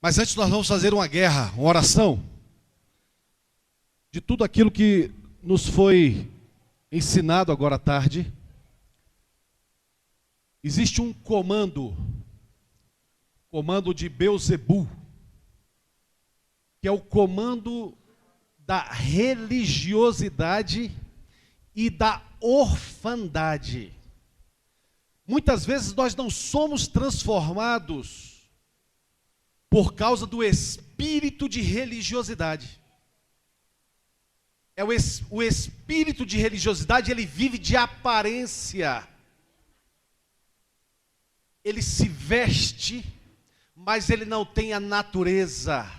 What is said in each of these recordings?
Mas antes nós vamos fazer uma guerra, uma oração, de tudo aquilo que nos foi ensinado agora à tarde. Existe um comando de Beelzebul, que é o comando da religiosidade e da orfandade. Muitas vezes nós não somos transformados por causa do espírito de religiosidade. O espírito de religiosidade, ele vive de aparência. Ele se veste, mas ele não tem a natureza.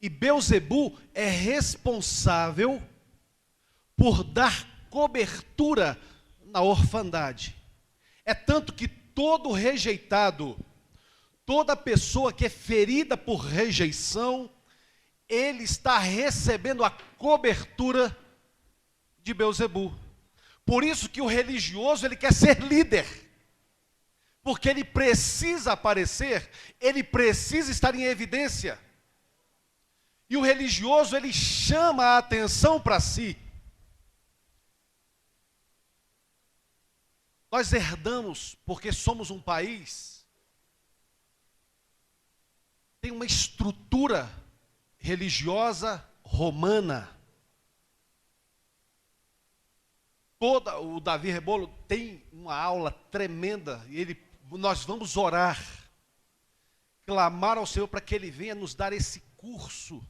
E Beelzebul é responsável por dar cobertura na orfandade. É tanto que todo rejeitado, toda pessoa que é ferida por rejeição, ele está recebendo a cobertura de Beelzebul. Por isso que o religioso, ele quer ser líder. Porque ele precisa aparecer, ele precisa estar em evidência. E o religioso, ele chama a atenção para si. Nós herdamos, porque somos um país, tem uma estrutura religiosa romana. O Davi Rebolo tem uma aula tremenda, e nós vamos orar, clamar ao Senhor para que Ele venha nos dar esse curso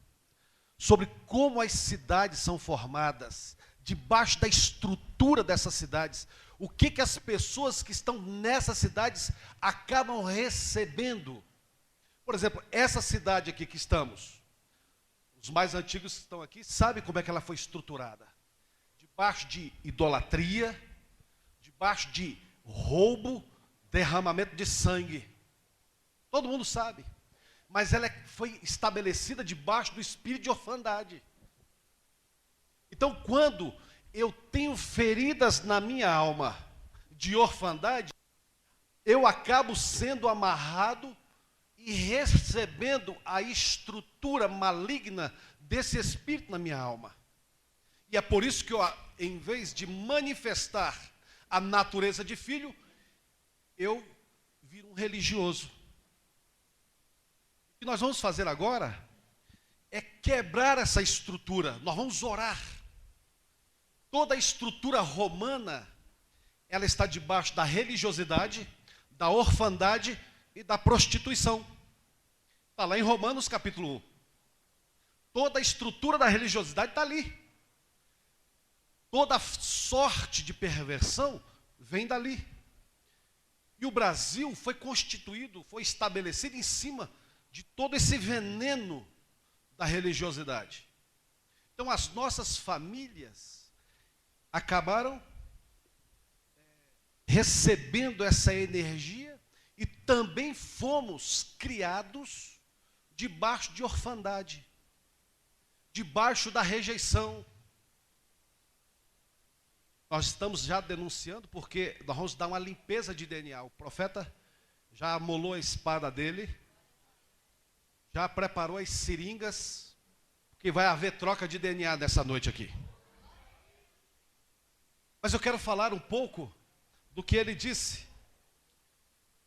sobre como as cidades são formadas, debaixo da estrutura dessas cidades, o que as pessoas que estão nessas cidades acabam recebendo. Por exemplo, essa cidade aqui que estamos, os mais antigos que estão aqui, sabem como é que ela foi estruturada. Debaixo de idolatria, debaixo de roubo, derramamento de sangue. Todo mundo sabe. Mas ela foi estabelecida debaixo do espírito de orfandade. Então, quando eu tenho feridas na minha alma de orfandade, eu acabo sendo amarrado e recebendo a estrutura maligna desse espírito na minha alma. E é por isso que eu, em vez de manifestar a natureza de filho, eu viro um religioso. O que nós vamos fazer agora é quebrar essa estrutura. Nós vamos orar. Toda a estrutura romana, ela está debaixo da religiosidade, da orfandade e da prostituição. Está lá em Romanos capítulo 1. Toda a estrutura da religiosidade está ali. Toda sorte de perversão vem dali. E o Brasil foi constituído, foi estabelecido em cima de todo esse veneno da religiosidade. Então as nossas famílias acabaram recebendo essa energia e também fomos criados debaixo de orfandade, debaixo da rejeição. Nós estamos já denunciando porque nós vamos dar uma limpeza de DNA. O profeta já amolou a espada dele, já preparou as seringas, porque vai haver troca de DNA nessa noite aqui. Mas eu quero falar um pouco do que ele disse.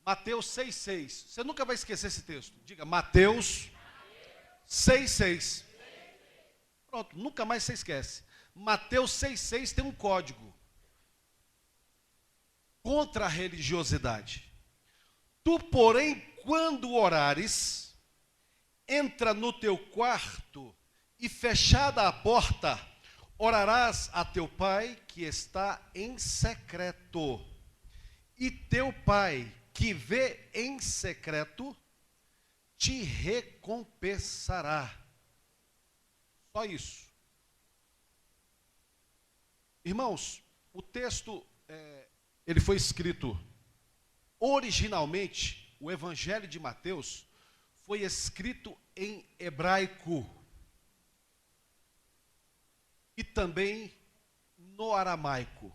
Mateus 6,6. Você nunca vai esquecer esse texto. Diga, Mateus 6,6. Pronto, nunca mais você esquece. Mateus 6,6 tem um código contra a religiosidade. Tu, porém, quando orares, entra no teu quarto e, fechada a porta, orarás a teu pai que está em secreto. E teu pai que vê em secreto te recompensará. Só isso. Irmãos, o texto, ele foi escrito, originalmente, o Evangelho de Mateus foi escrito em hebraico e também no aramaico.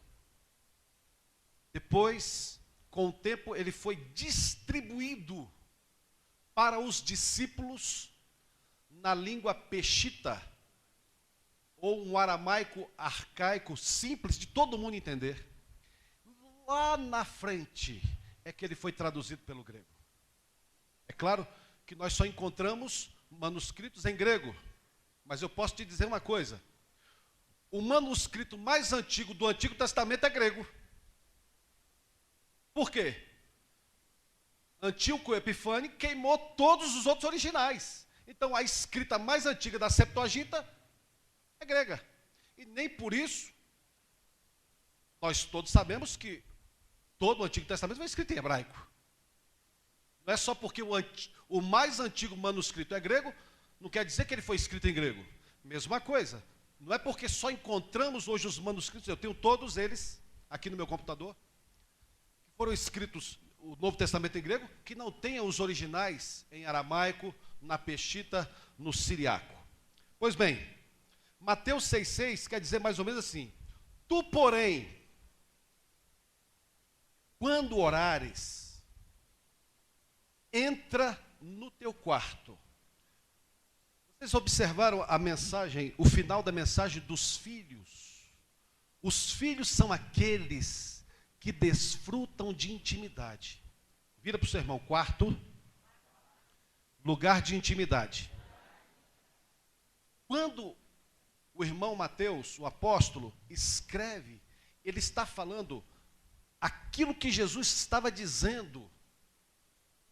Depois, com o tempo, ele foi distribuído para os discípulos na língua peshita, ou um aramaico arcaico simples de todo mundo entender. Lá na frente é que ele foi traduzido pelo grego. É claro que nós só encontramos manuscritos em grego, mas eu posso te dizer uma coisa: o manuscrito mais antigo do Antigo Testamento é grego. Por quê? Antíoco Epifânio queimou todos os outros originais. Então a escrita mais antiga da Septuaginta é grega. E nem por isso nós todos sabemos que todo o Antigo Testamento foi escrito em hebraico. Não é só porque o mais antigo manuscrito é grego, não quer dizer que ele foi escrito em grego. Mesma coisa. Não é porque só encontramos hoje os manuscritos, eu tenho todos eles aqui no meu computador, que foram escritos o Novo Testamento em grego, que não tenha os originais em aramaico, na peshita, no siriaco. Pois bem, Mateus 6,6 quer dizer mais ou menos assim: tu, porém, quando orares, entra no teu quarto. Vocês observaram a mensagem, o final da mensagem dos filhos? Os filhos são aqueles que desfrutam de intimidade. Vira para o seu irmão: quarto, lugar de intimidade. Quando o irmão Mateus, o apóstolo, escreve, ele está falando aquilo que Jesus estava dizendo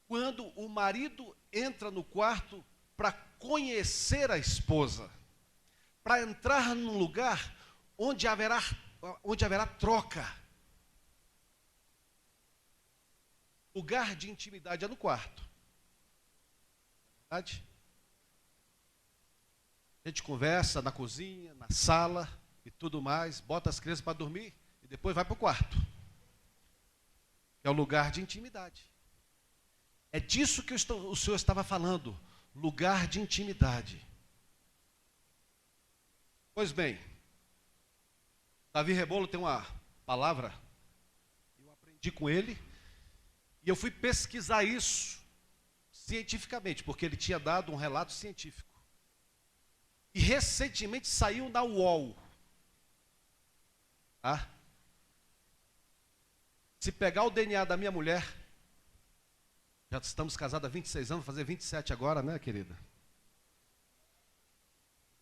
quando o marido entra no quarto para conhecer a esposa, para entrar num lugar onde haverá troca. Lugar de intimidade é no quarto. Verdade? A gente conversa na cozinha, na sala e tudo mais, bota as crianças para dormir e depois vai para o quarto. É o lugar de intimidade. É disso que o Senhor estava falando, lugar de intimidade. Pois bem, Davi Rebolo tem uma palavra, eu aprendi com ele, e eu fui pesquisar isso cientificamente, porque ele tinha dado um relato científico. E recentemente saiu na UOL. Tá? Se pegar o DNA da minha mulher, já estamos casados há 26 anos, vou fazer 27 agora, né, querida?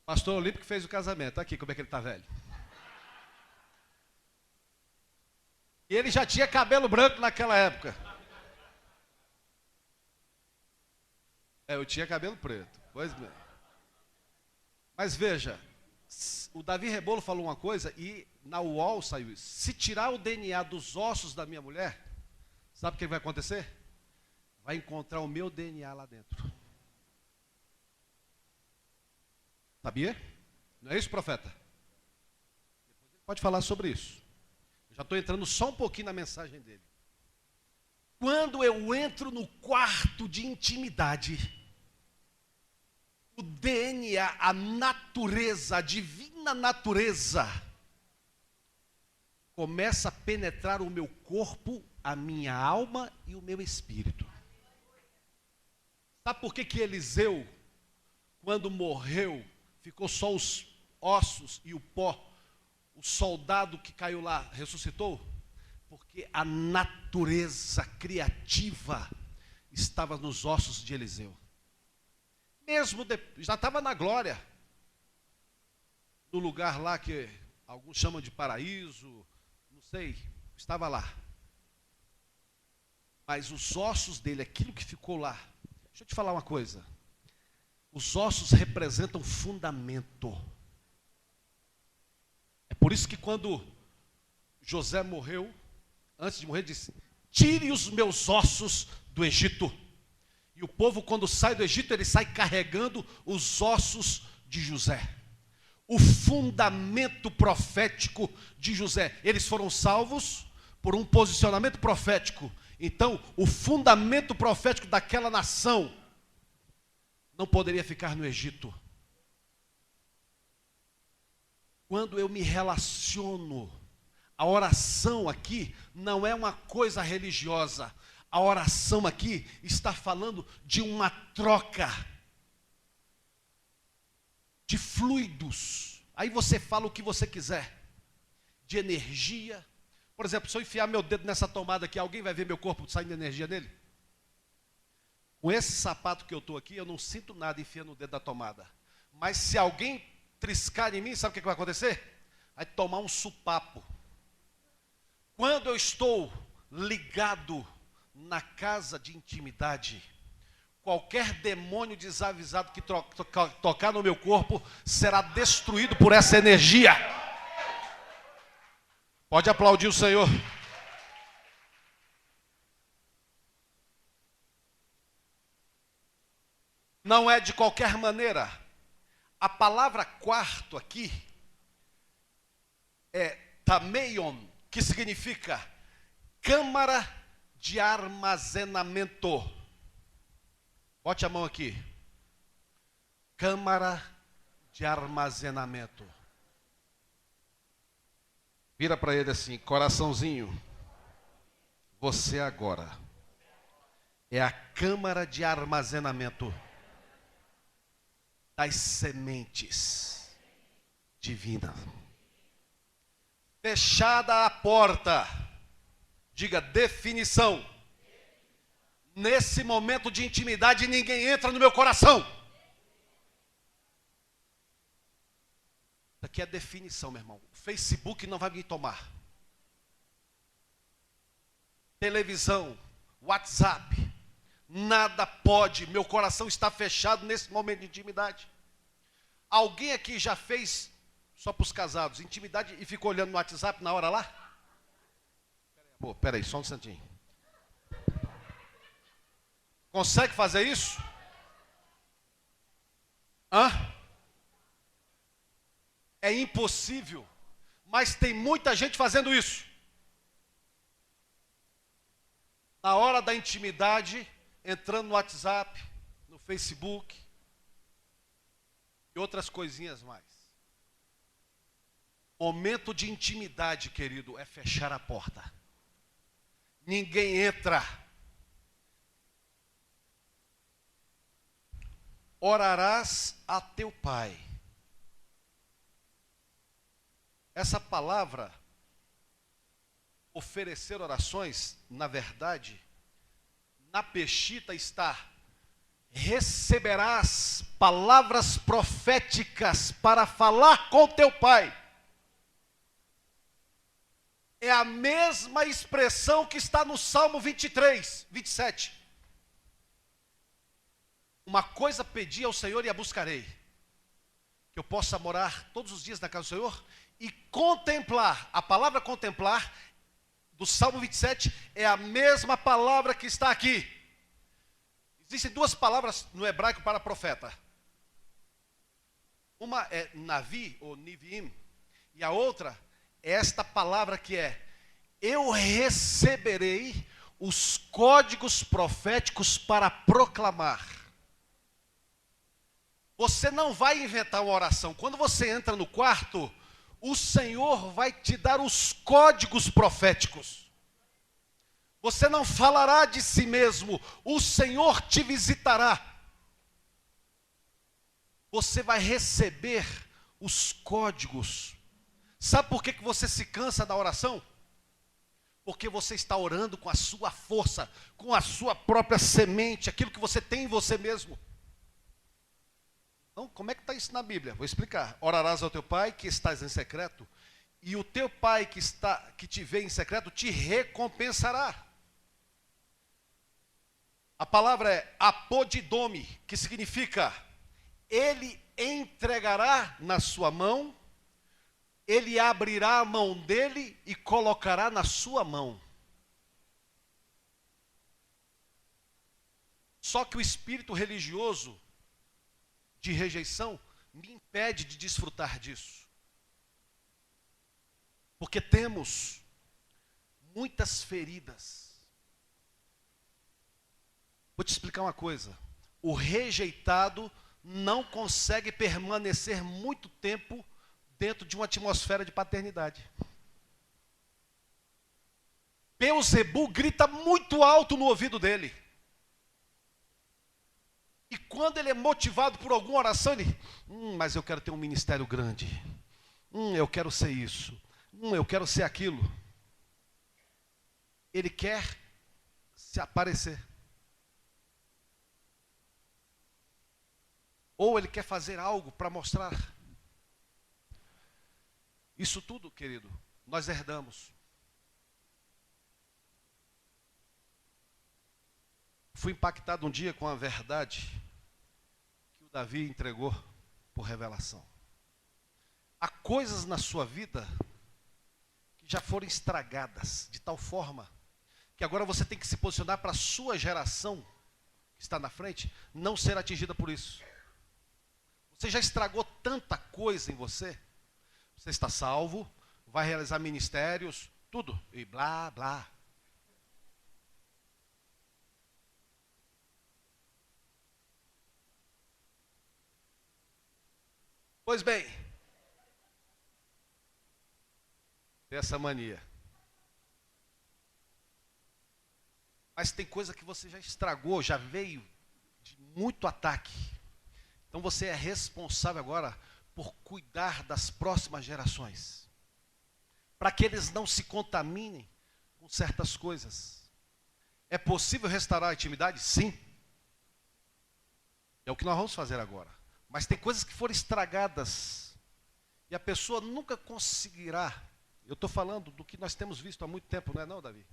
Pastor Olímpico fez o casamento, aqui como é que ele está velho. E ele já tinha cabelo branco naquela época. Eu tinha cabelo preto, pois bem. Mas veja, o Davi Rebolo falou uma coisa e na UOL saiu isso. Se tirar o DNA dos ossos da minha mulher, sabe o que vai acontecer? Vai encontrar o meu DNA lá dentro. Sabia? Não é isso, profeta? Depois ele pode falar sobre isso. Eu já estou entrando só um pouquinho na mensagem dele. Quando eu entro no quarto de intimidade, o DNA, a natureza, a divina natureza, começa a penetrar o meu corpo, a minha alma e o meu espírito. Sabe por que Eliseu, quando morreu, ficou só os ossos e o pó? O soldado que caiu lá ressuscitou? Porque a natureza criativa estava nos ossos de Eliseu. Mesmo já estava na glória, no lugar lá que alguns chamam de paraíso, não sei, estava lá. Mas os ossos dele, aquilo que ficou lá, deixa eu te falar uma coisa, os ossos representam fundamento. É por isso que quando José morreu, antes de morrer, disse: tire os meus ossos do Egito. E o povo, quando sai do Egito, ele sai carregando os ossos de José. O fundamento profético de José. Eles foram salvos por um posicionamento profético. Então, o fundamento profético daquela nação não poderia ficar no Egito. Quando eu me relaciono, a oração aqui não é uma coisa religiosa. A oração aqui está falando de uma troca de fluidos. Aí você fala o que você quiser, de energia. Por exemplo, se eu enfiar meu dedo nessa tomada aqui, alguém vai ver meu corpo saindo energia nele? Com esse sapato que eu estou aqui, eu não sinto nada enfiando o dedo na tomada. Mas se alguém triscar em mim, sabe o que vai acontecer? Vai tomar um supapo. Quando eu estou ligado na casa de intimidade, qualquer demônio desavisado que tocar no meu corpo será destruído por essa energia. Pode aplaudir o Senhor. Não é de qualquer maneira. A palavra quarto aqui é tameion, que significa câmara de armazenamento. Bote a mão aqui. Câmara de armazenamento. Vira para ele assim, coraçãozinho. Você agora é a câmara de armazenamento das sementes divinas. Fechada a porta, diga definição. Nesse momento de intimidade, ninguém entra no meu coração. Isso aqui é definição, meu irmão. O Facebook não vai me tomar. Televisão, WhatsApp, nada pode. Meu coração está fechado nesse momento de intimidade. Alguém aqui já fez, só para os casados, intimidade e ficou olhando no WhatsApp na hora lá? Pô, peraí, só um instantinho. Consegue fazer isso? Hã? É impossível. Mas tem muita gente fazendo isso. Na hora da intimidade, entrando no WhatsApp, no Facebook e outras coisinhas mais. Momento de intimidade, querido, é fechar a porta. Ninguém entra. Orarás a teu pai. Essa palavra, oferecer orações, na verdade, na Peshita está: receberás palavras proféticas para falar com teu pai. É a mesma expressão que está no Salmo 23, 27. Uma coisa pedi ao Senhor e a buscarei, que eu possa morar todos os dias na casa do Senhor e contemplar. A palavra contemplar do Salmo 27 é a mesma palavra que está aqui. Existem duas palavras no hebraico para profeta. Uma é Navi ou Nivim, e a outra é esta palavra que é: eu receberei os códigos proféticos para proclamar. Você não vai inventar uma oração. Quando você entra no quarto, o Senhor vai te dar os códigos proféticos. Você não falará de si mesmo, o Senhor te visitará. Você vai receber os códigos. Sabe por que você se cansa da oração? Porque você está orando com a sua força, com a sua própria semente, aquilo que você tem em você mesmo. Então, como é que está isso na Bíblia? Vou explicar. Orarás ao teu pai que estás em secreto, e o teu pai que te vê em secreto te recompensará. A palavra é apodidome, que significa: ele entregará na sua mão, ele abrirá a mão dele e colocará na sua mão. Só que o espírito religioso de rejeição me impede de desfrutar disso. Porque temos muitas feridas. Vou te explicar uma coisa. O rejeitado não consegue permanecer muito tempo dentro de uma atmosfera de paternidade. Beuzebu grita muito alto no ouvido dele. E quando ele é motivado por alguma oração, ele, mas eu quero ter um ministério grande. Eu quero ser isso. Eu quero ser aquilo. Ele quer se aparecer. Ou ele quer fazer algo para mostrar. Isso tudo, querido, nós herdamos. Fui impactado um dia com a verdade que o Davi entregou por revelação. Há coisas na sua vida que já foram estragadas de tal forma que agora você tem que se posicionar para a sua geração que está na frente não ser atingida por isso. Você já estragou tanta coisa em você. Você está salvo, vai realizar ministérios, tudo, e blá, blá. Pois bem, tem essa mania. Mas tem coisa que você já estragou, já veio de muito ataque. Então você é responsável agora por cuidar das próximas gerações. Para que eles não se contaminem com certas coisas. É possível restaurar a intimidade? Sim. É o que nós vamos fazer agora. Mas tem coisas que foram estragadas. E a pessoa nunca conseguirá. Eu estou falando do que nós temos visto há muito tempo, não é não, Davi?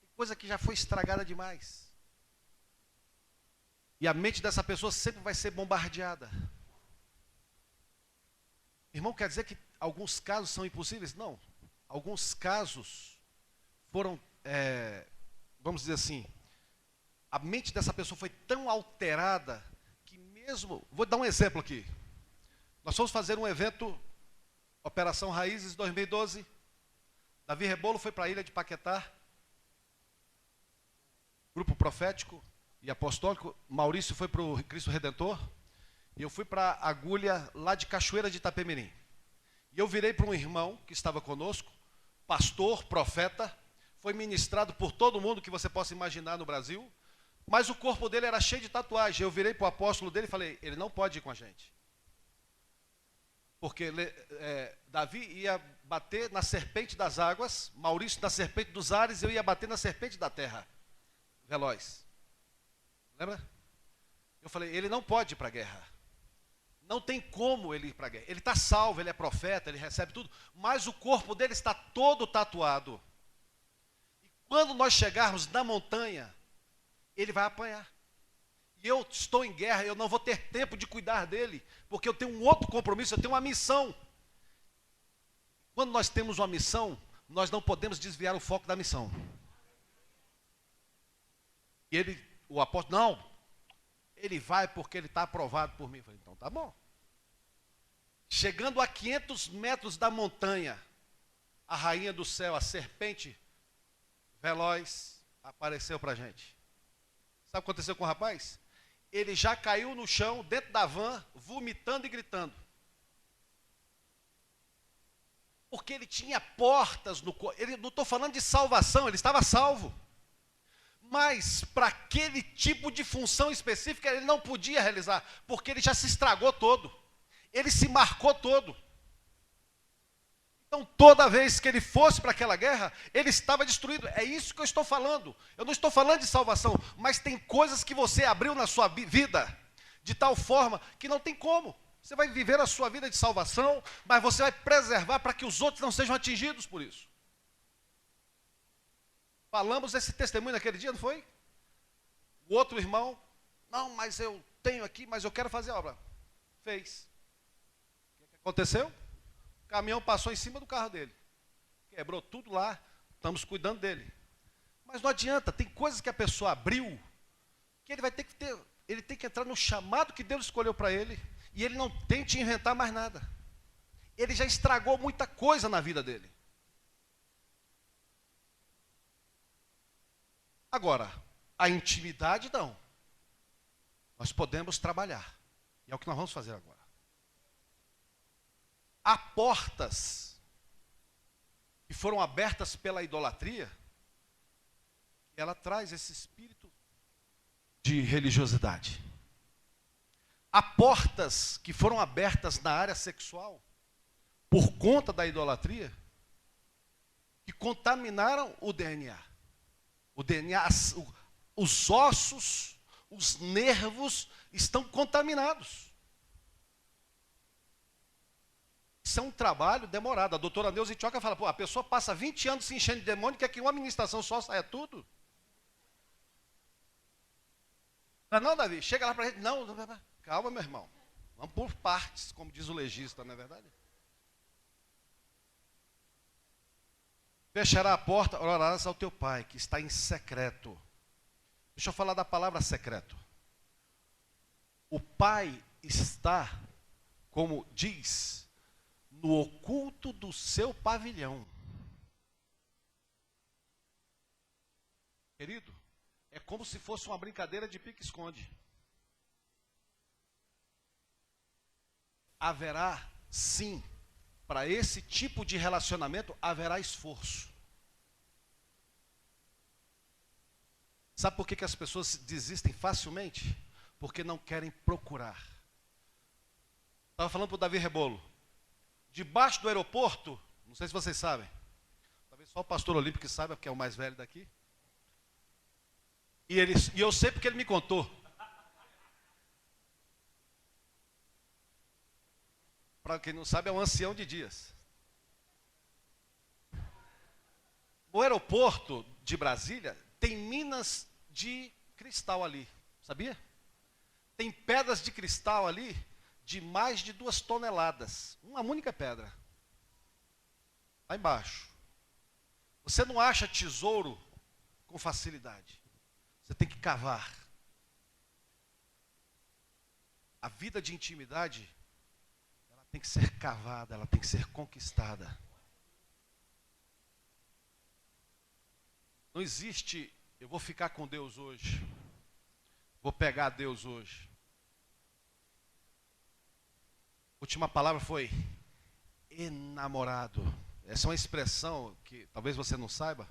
Tem coisa que já foi estragada demais. E a mente dessa pessoa sempre vai ser bombardeada. Irmão, quer dizer que alguns casos são impossíveis? Não. Alguns casos foram, vamos dizer assim, a mente dessa pessoa foi tão alterada que mesmo... Vou dar um exemplo aqui. Nós fomos fazer um evento, Operação Raízes 2012. Davi Rebolo foi para a ilha de Paquetá. Grupo profético e apostólico. Maurício foi para o Cristo Redentor. E eu fui para a agulha lá de Cachoeira de Itapemirim. E eu virei para um irmão que estava conosco, pastor, profeta, foi ministrado por todo mundo que você possa imaginar no Brasil, mas o corpo dele era cheio de tatuagem. Eu virei para o apóstolo dele e falei, ele não pode ir com a gente. Porque Davi ia bater na serpente das águas, Maurício na serpente dos ares, eu ia bater na serpente da terra, veloz. Lembra? Eu falei, ele não pode ir para a guerra. Não tem como ele ir para a guerra. Ele está salvo, ele é profeta, ele recebe tudo, mas o corpo dele está todo tatuado. E quando nós chegarmos na montanha, ele vai apanhar. E eu estou em guerra, eu não vou ter tempo de cuidar dele, porque eu tenho um outro compromisso, eu tenho uma missão. Quando nós temos uma missão, nós não podemos desviar o foco da missão. E ele, o apóstolo, não, ele vai porque ele está aprovado por mim. Eu falei, então tá bom. Chegando a 500 metros da montanha, a rainha do céu, a serpente veloz, apareceu para a gente. Sabe o que aconteceu com o rapaz? Ele já caiu no chão, dentro da van, vomitando e gritando. Porque ele tinha portas no corpo. Não estou falando de salvação, ele estava salvo. Mas para aquele tipo de função específica ele não podia realizar, porque ele já se estragou todo. Ele se marcou todo. Então toda vez que ele fosse para aquela guerra, ele estava destruído. É isso que eu estou falando. Eu não estou falando de salvação, mas tem coisas que você abriu na sua vida, de tal forma que não tem como. Você vai viver a sua vida de salvação, mas você vai preservar para que os outros não sejam atingidos por isso. Falamos esse testemunho naquele dia, não foi? O outro irmão, não, mas eu tenho aqui, mas eu quero fazer a obra. Fez. O que aconteceu? O caminhão passou em cima do carro dele. Quebrou tudo lá, estamos cuidando dele. Mas não adianta, tem coisas que a pessoa abriu, que ele vai ter que ter, ele tem que entrar no chamado que Deus escolheu para ele, e ele não tem que inventar mais nada. Ele já estragou muita coisa na vida dele. Agora, a intimidade não. Nós podemos trabalhar. E é o que nós vamos fazer agora. Há portas que foram abertas pela idolatria ela traz esse espírito de religiosidade. Há portas que foram abertas na área sexual por conta da idolatria que contaminaram o DNA. O DNA, os ossos, os nervos estão contaminados. Isso é um trabalho demorado. A doutora Neuza Itioca fala, a pessoa passa 20 anos se enchendo de demônio, quer que uma ministração só saia tudo? Não, Davi, chega lá para a gente, não, calma, meu irmão. Vamos por partes, como diz o legista, não é verdade? Fechará a porta, orarás ao teu pai, que está em secreto. Deixa eu falar da palavra secreto. O pai está, como diz, no oculto do seu pavilhão. Querido, é como se fosse uma brincadeira de pique-esconde. Haverá, sim, para esse tipo de relacionamento, haverá esforço. Sabe por que as pessoas desistem facilmente? Porque não querem procurar. Estava falando para o Davi Rebolo. Debaixo do aeroporto, não sei se vocês sabem, talvez só o pastor Olímpio que saiba, porque é o mais velho daqui. E eu sei porque ele me contou. Para quem não sabe, é um ancião de dias. O aeroporto de Brasília tem minas de cristal ali, sabia? Tem pedras de cristal ali de mais de 2 toneladas. Uma única pedra. Lá embaixo. Você não acha tesouro com facilidade. Você tem que cavar. A vida de intimidade, ela tem que ser cavada, ela tem que ser conquistada. Não existe, eu vou ficar com Deus hoje. Vou pegar Deus hoje. A última palavra foi enamorado. Essa é uma expressão que talvez você não saiba,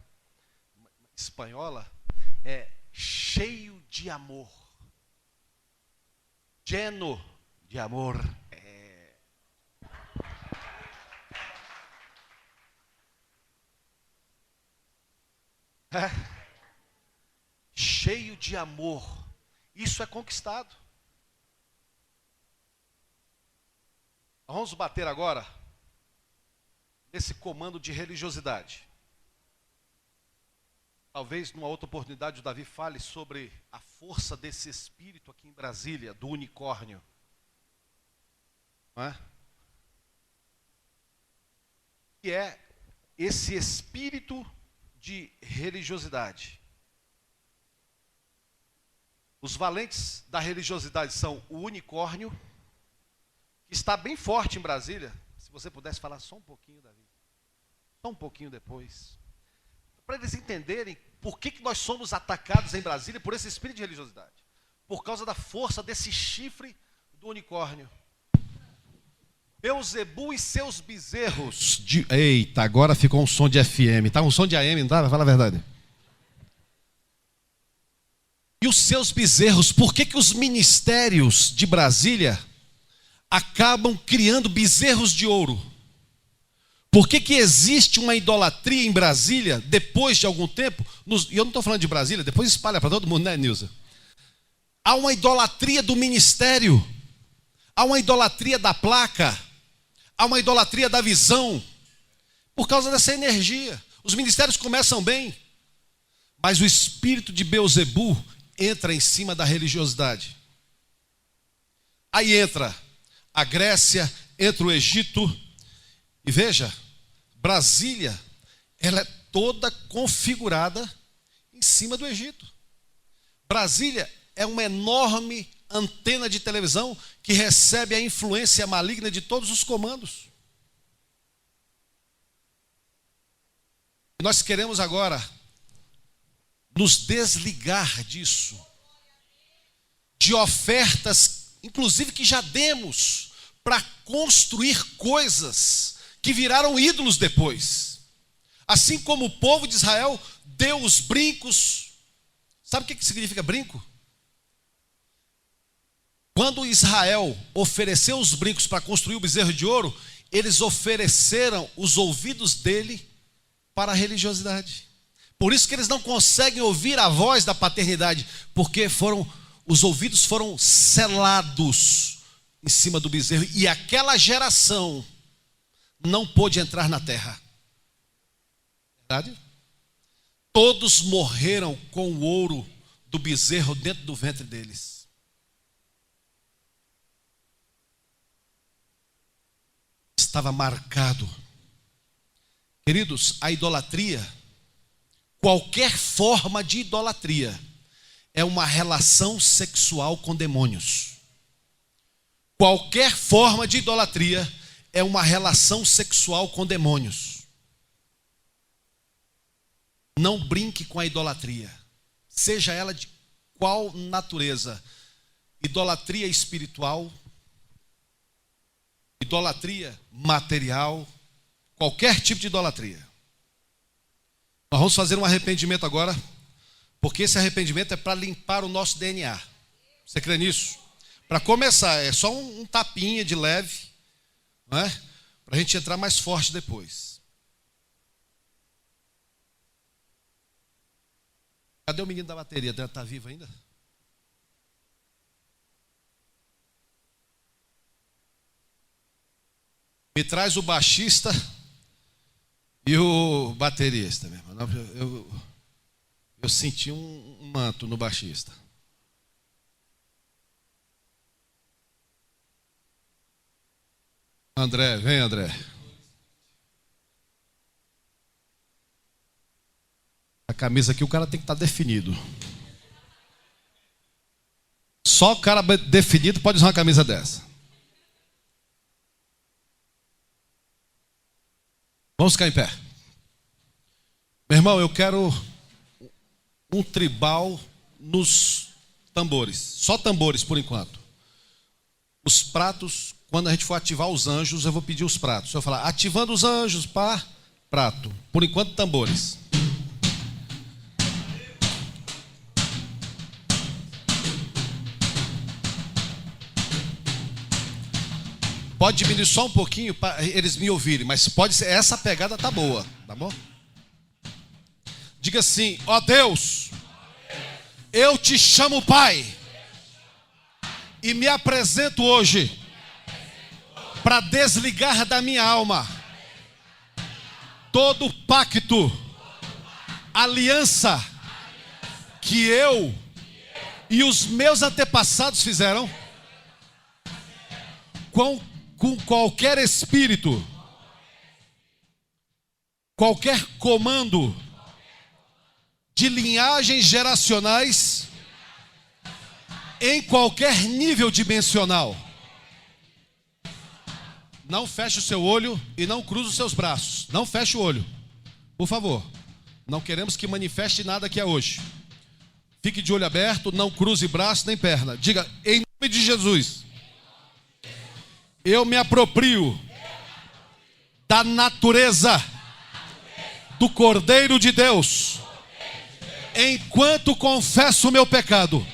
espanhola, é cheio de amor. Lleno de amor. Cheio de amor. Isso é conquistado. Vamos bater agora nesse comando de religiosidade. Talvez numa outra oportunidade o Davi fale sobre a força desse espírito aqui em Brasília, do unicórnio. Não é? Que é esse espírito de religiosidade. Os valentes da religiosidade são o unicórnio, que está bem forte em Brasília. Se você pudesse falar só um pouquinho, Davi. Só um pouquinho depois. Para eles entenderem por que nós somos atacados em Brasília por esse espírito de religiosidade. Por causa da força desse chifre do unicórnio. Beelzebu e seus bezerros. Eita, agora ficou um som de FM. Tá um som de AM, não tá? Fala a verdade. E os seus bezerros, por que os ministérios de Brasília acabam criando bezerros de ouro? Por que existe uma idolatria em Brasília, depois de algum tempo, e eu não estou falando de Brasília, depois espalha para todo mundo, né, Nilza? Há uma idolatria do ministério, há uma idolatria da placa, há uma idolatria da visão, por causa dessa energia. Os ministérios começam bem, mas o espírito de Beelzebu entra em cima da religiosidade. Aí entra a Grécia, entra o Egito. E veja, Brasília, ela é toda configurada em cima do Egito. Brasília é uma enorme antena de televisão que recebe a influência maligna de todos os comandos. Nós queremos agora nos desligar disso, de ofertas, inclusive que já demos, para construir coisas que viraram ídolos depois. Assim como o povo de Israel deu os brincos Sabe o que significa brinco? Quando Israel ofereceu os brincos para construir o bezerro de ouro, eles ofereceram os ouvidos dele para a religiosidade. Por isso que eles não conseguem ouvir a voz da paternidade, porque os ouvidos foram selados em cima do bezerro, e aquela geração não pôde entrar na terra. Verdade? Todos morreram com o ouro do bezerro dentro do ventre deles. Estava marcado. Queridos, a idolatria, qualquer forma de idolatria, é uma relação sexual com demônios. Qualquer forma de idolatria é uma relação sexual com demônios. Não brinque com a idolatria, seja ela de qual natureza. Idolatria espiritual, idolatria material, qualquer tipo de idolatria. Nós vamos fazer um arrependimento agora, porque esse arrependimento é para limpar o nosso DNA. Você crê nisso? Para começar, é só um tapinha de leve, não é? Para a gente entrar mais forte depois. Cadê o menino da bateria? Está vivo ainda? Me traz o baixista e o baterista, meu irmão. Eu senti um manto no baixista. André, vem, André. A camisa aqui o cara tem que estar definido. Só o cara definido pode usar uma camisa dessa. Vamos ficar em pé. Meu irmão, eu quero um tribal nos tambores. Só tambores por enquanto. Os pratos, quando a gente for ativar os anjos, eu vou pedir os pratos. Eu vou falar, ativando os anjos, pá, prato. Por enquanto, tambores. Pode diminuir só um pouquinho para eles me ouvirem, mas pode ser, essa pegada tá boa, tá bom? Diga assim, ó Deus, eu te chamo Pai e me apresento hoje para desligar da minha alma todo pacto, aliança que eu e os meus antepassados fizeram com qualquer espírito, qualquer comando de linhagens geracionais em qualquer nível dimensional. Não feche o seu olho e não cruze os seus braços. Não feche o olho, por favor. Não queremos que manifeste nada aqui hoje. Fique de olho aberto, não cruze braço nem perna. Diga, em nome de Jesus, eu me aproprio da natureza do Cordeiro de Deus, enquanto confesso o meu pecado,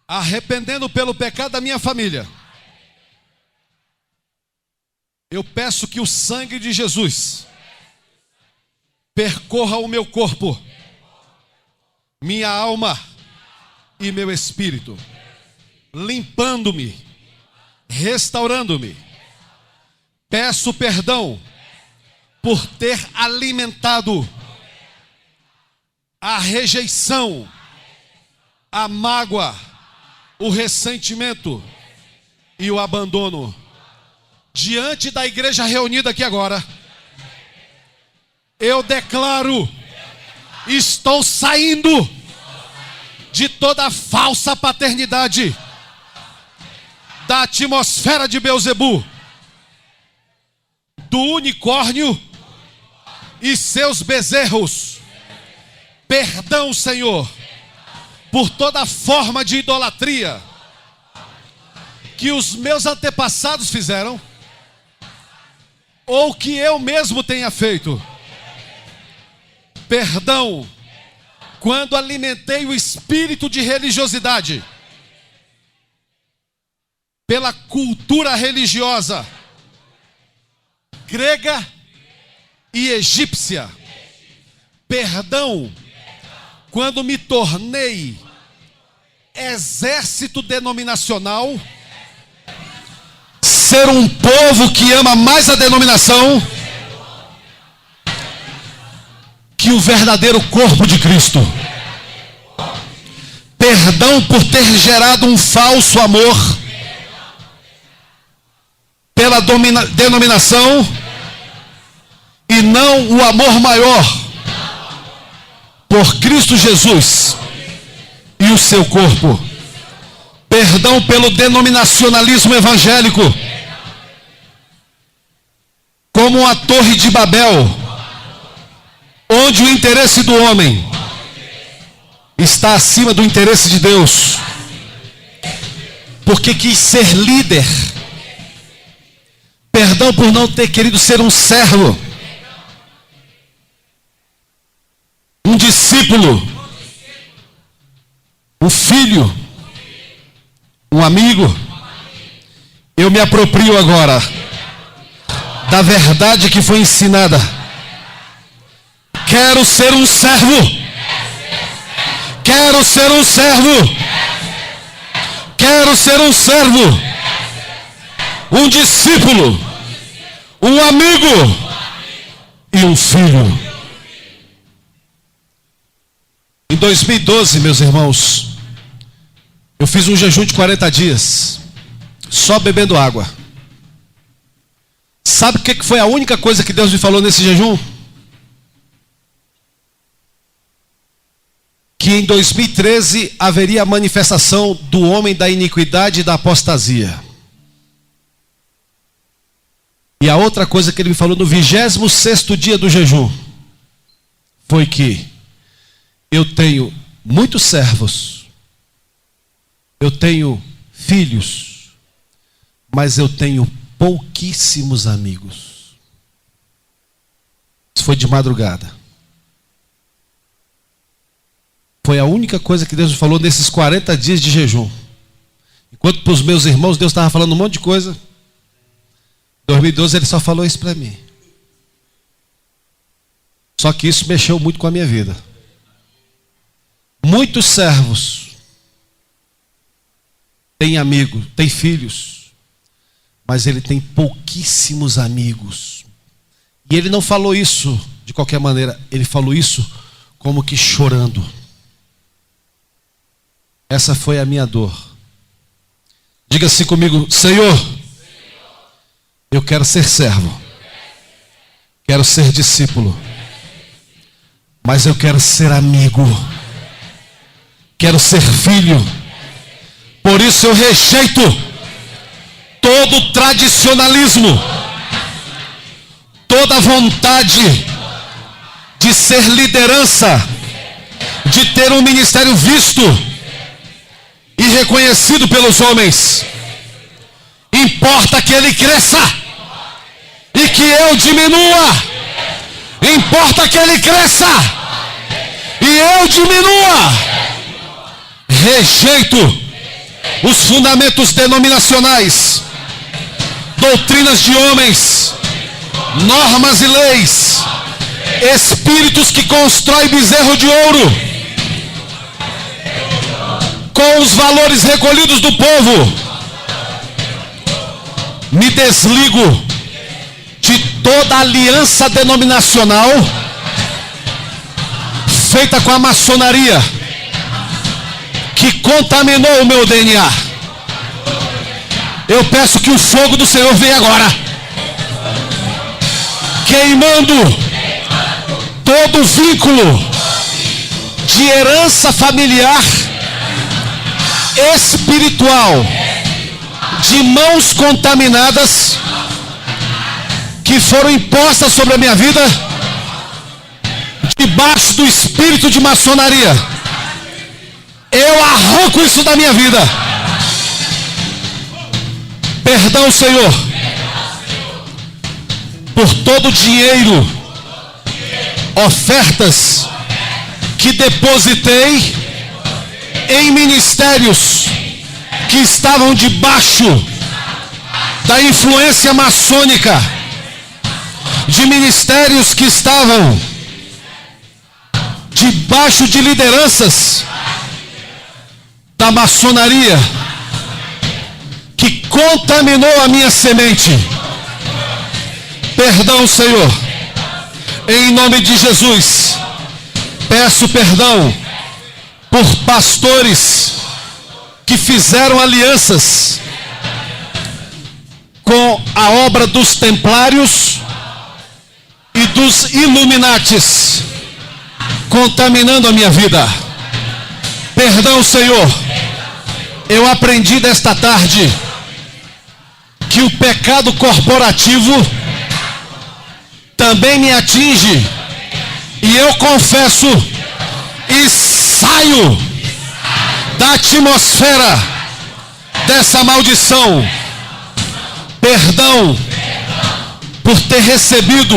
arrependendo pelo pecado da minha família. Eu peço que o sangue de Jesus percorra o meu corpo, minha alma e meu espírito, limpando-me, restaurando-me. Peço perdão por ter alimentado a rejeição, a mágoa, o ressentimento e o abandono. Diante da igreja reunida aqui agora, eu declaro, estou saindo de toda falsa paternidade, da atmosfera de Beelzebu, do unicórnio e seus bezerros. Perdão, Senhor, por toda forma de idolatria que os meus antepassados fizeram, ou que eu mesmo tenha feito. Perdão Quando alimentei o espírito de religiosidade pela cultura religiosa grega e egípcia. Perdão, quando me tornei exército denominacional, ser um povo que ama mais a denominação que o verdadeiro corpo de Cristo. Perdão por ter gerado um falso amor pela denominação e não o amor maior por Cristo Jesus e o seu corpo. Perdão pelo denominacionalismo evangélico, como uma torre de Babel, onde o interesse do homem está acima do interesse de Deus, porque quis ser líder. Perdão por não ter querido ser um servo, um discípulo, um filho, um amigo. Eu me aproprio agora da verdade que foi ensinada. Quero ser um servo. Quero ser um servo. Quero ser um servo. Um discípulo. Um amigo. E um filho. Em 2012, meus irmãos, eu fiz um jejum de 40 dias, só bebendo água. Sabe o que foi a única coisa que Deus me falou nesse jejum? Que em 2013 haveria a manifestação do homem da iniquidade e da apostasia. E a outra coisa que ele me falou no 26º dia do jejum foi que eu tenho muitos servos, eu tenho filhos, mas eu tenho pouquíssimos amigos. Isso foi de madrugada. Foi a única coisa que Deus me falou nesses 40 dias de jejum. Enquanto para os meus irmãos Deus estava falando um monte de coisa, em 2012 ele só falou isso para mim. Só que isso mexeu muito com a minha vida. Muitos servos têm amigos, têm filhos, mas ele tem pouquíssimos amigos. E ele não falou isso de qualquer maneira, ele falou isso como que chorando. Essa foi a minha dor. Diga assim comigo: Senhor, eu quero ser servo, quero ser discípulo, mas eu quero ser amigo, quero ser filho. Por isso eu rejeito todo tradicionalismo, toda vontade de ser liderança, de ter um ministério visto e reconhecido pelos homens. Importa que ele cresça e que eu diminua. Importa que ele cresça e eu diminua. Rejeito os fundamentos denominacionais, doutrinas de homens, normas e leis, espíritos que constroem bezerro de ouro com os valores recolhidos do povo. Me desligo de toda aliança denominacional feita com a maçonaria, que contaminou o meu DNA. Eu peço que o fogo do Senhor venha agora, queimando todo vínculo de herança familiar, espiritual, de mãos contaminadas que foram impostas sobre a minha vida debaixo do espírito de maçonaria. Eu arranco isso da minha vida. Perdão, Senhor, por todo o dinheiro, ofertas que depositei em ministérios que estavam debaixo da influência maçônica, de ministérios que estavam debaixo de lideranças da maçonaria, que contaminou a minha semente. Perdão, Senhor, em nome de Jesus. Peço perdão por pastores que fizeram alianças com a obra dos templários e dos Illuminatis, contaminando a minha vida. Perdão, Senhor. Eu aprendi desta tarde que o pecado corporativo também me atinge, e eu confesso e saio da atmosfera dessa maldição. Perdão por ter recebido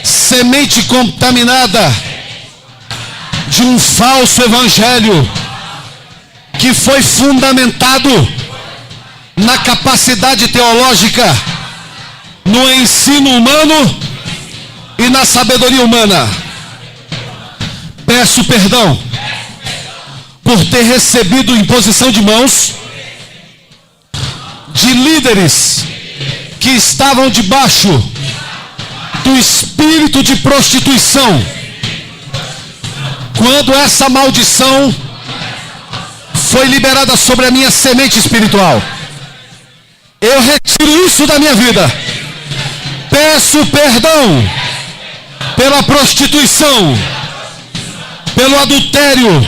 semente contaminada de um falso evangelho que foi fundamentado na capacidade teológica, no ensino humano e na sabedoria humana. Peço perdão por ter recebido imposição de mãos de líderes que estavam debaixo do espírito de prostituição. Quando essa maldição foi liberada sobre a minha semente espiritual, eu retiro isso da minha vida. Peço perdão pela prostituição, pelo adultério,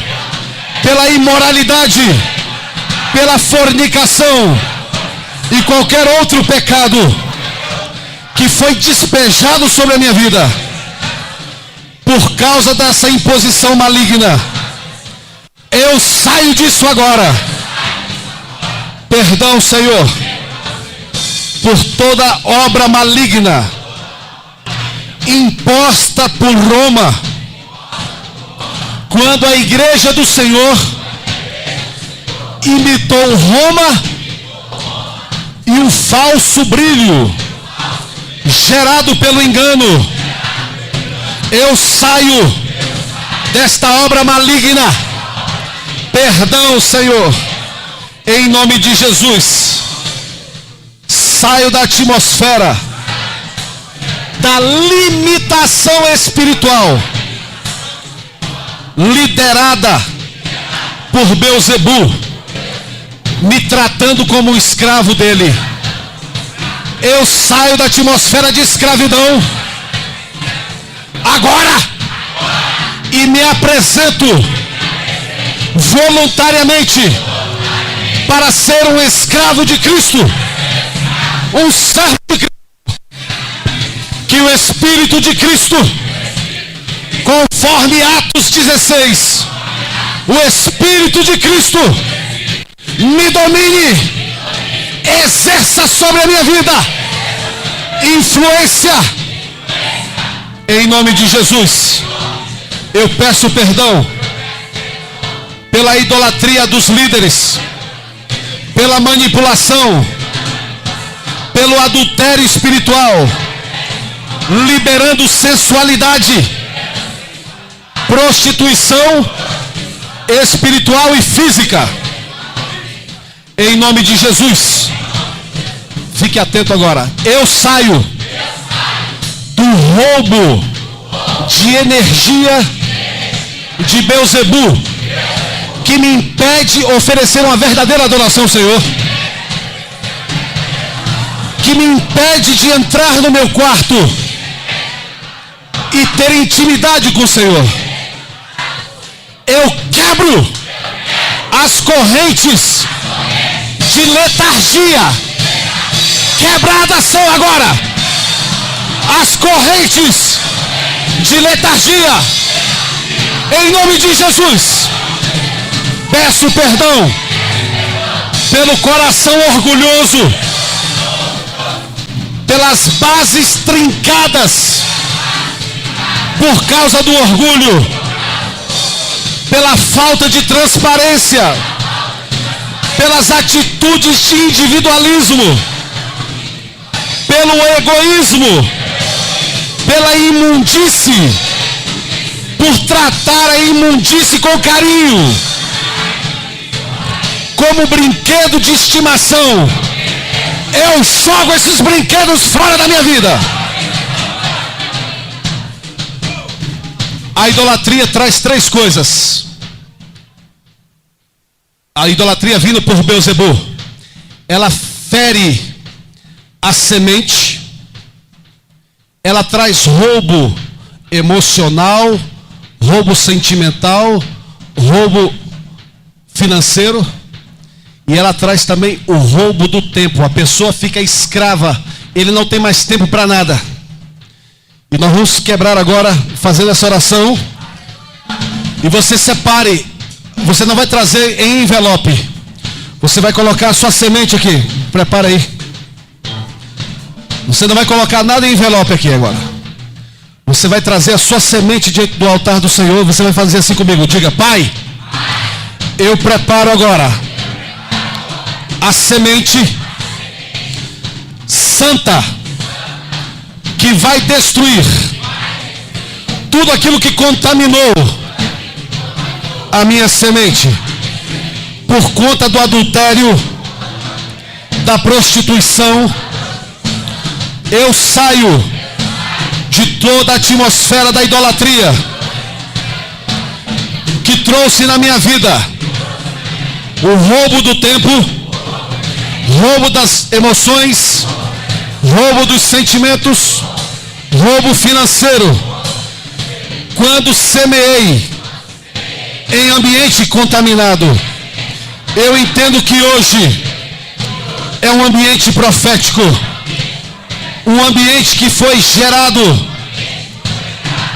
pela imoralidade, pela fornicação e qualquer outro pecado que foi despejado sobre a minha vida por causa dessa imposição maligna. Eu saio disso agora. Perdão, Senhor, por toda obra maligna imposta por Roma, quando a igreja do Senhor imitou Roma e um falso brilho gerado pelo engano. Eu saio desta obra maligna. Perdão, Senhor, em nome de Jesus. Saio da atmosfera da limitação espiritual liderada por Beelzebu, me tratando como um escravo dele. Eu saio da atmosfera de escravidão agora e me apresento voluntariamente para ser um escravo de Cristo, um servo de Cristo. Que o Espírito de Cristo, conforme Atos 16, o Espírito de Cristo me domine, exerça sobre a minha vida influência, em nome de Jesus. Eu peço perdão pela idolatria dos líderes, pela manipulação, pelo adultério espiritual, liberando sensualidade, prostituição espiritual e física, em nome de Jesus. Fique atento agora. Eu saio do roubo de energia de Beelzebu, que me impede de oferecer uma verdadeira adoração ao Senhor, que me impede de entrar no meu quarto e ter intimidade com o Senhor. Eu quebro as correntes de letargia. Quebradas são agora as correntes de letargia, em nome de Jesus. Peço perdão pelo coração orgulhoso, pelas bases trincadas por causa do orgulho. pela falta de transparência, pelas atitudes de individualismo, pelo egoísmo, pela imundície, por tratar a imundície com carinho, como brinquedo de estimação. Eu jogo esses brinquedos fora da minha vida. A idolatria traz três coisas. A idolatria vindo por Beelzebul, ela fere a semente, ela traz roubo emocional, roubo sentimental, roubo financeiro, e ela traz também o roubo do tempo. A pessoa fica escrava, ele não tem mais tempo para nada. E nós vamos quebrar agora, fazendo essa oração. E você separe, você não vai trazer em envelope, você vai colocar a sua semente aqui. Prepara aí. Você não vai colocar nada em envelope aqui agora. Você vai trazer a sua semente diante do altar do Senhor. Você vai fazer assim comigo. Diga: Pai, eu preparo agora a semente santa que vai destruir tudo aquilo que contaminou a minha semente por conta do adultério, da prostituição. Eu saio de toda a atmosfera da idolatria que trouxe na minha vida o roubo do tempo, roubo das emoções, roubo dos sentimentos, roubo financeiro. Quando semeei em ambiente contaminado, eu entendo que hoje é um ambiente profético, um ambiente que foi gerado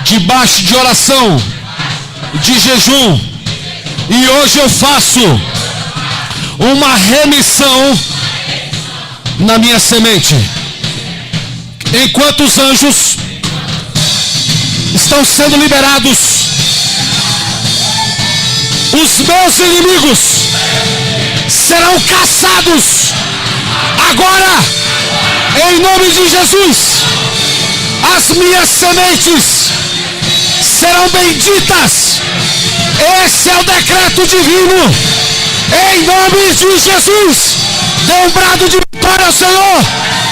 debaixo de oração, de jejum, e hoje eu faço uma remissão na minha semente. Enquanto os anjos estão sendo liberados, os meus inimigos serão caçados agora, em nome de Jesus. As minhas sementes serão benditas. Esse é o decreto divino, em nome de Jesus. Dê um brado de vitória ao Senhor.